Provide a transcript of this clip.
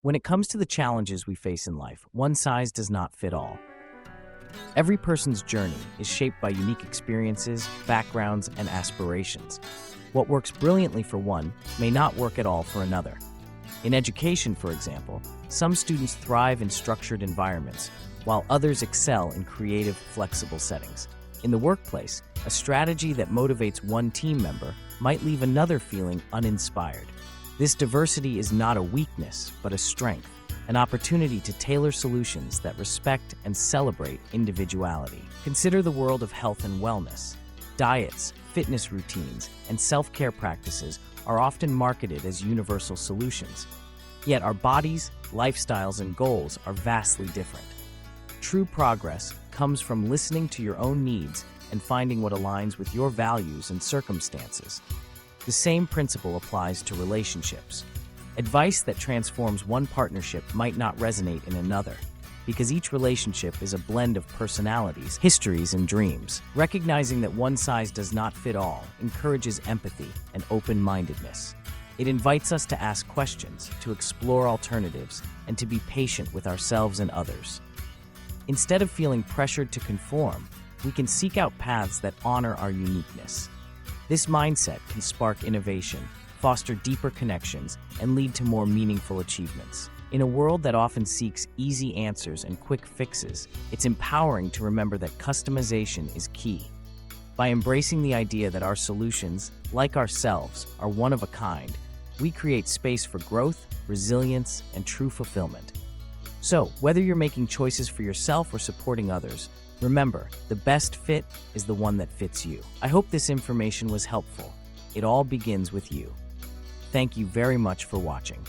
When it comes to the challenges we face in life, one size does not fit all. Every person's journey is shaped by unique experiences, backgrounds, and aspirations. What works brilliantly for one may not work at all for another. In education, for example, some students thrive in structured environments, while others excel in creative, flexible settings. In the workplace, a strategy that motivates one team member might leave another feeling uninspired. This diversity is not a weakness, but a strength, an opportunity to tailor solutions that respect and celebrate individuality. Consider the world of health and wellness. Diets, fitness routines, and self-care practices are often marketed as universal solutions. Yet our bodies, lifestyles, and goals are vastly different. True progress comes from listening to your own needs and finding what aligns with your values and circumstances. The same principle applies to relationships. Advice that transforms one partnership might not resonate in another, because each relationship is a blend of personalities, histories, and dreams. Recognizing that one size does not fit all encourages empathy and open-mindedness. It invites us to ask questions, to explore alternatives, and to be patient with ourselves and others. Instead of feeling pressured to conform, we can seek out paths that honor our uniqueness. This mindset can spark innovation, foster deeper connections, and lead to more meaningful achievements. In a world that often seeks easy answers and quick fixes, it's empowering to remember that customization is key. By embracing the idea that our solutions, like ourselves, are one of a kind, we create space for growth, resilience, and true fulfillment. So, whether you're making choices for yourself or supporting others, remember, the best fit is the one that fits you. I hope this information was helpful. It all begins with you. Thank you very much for watching.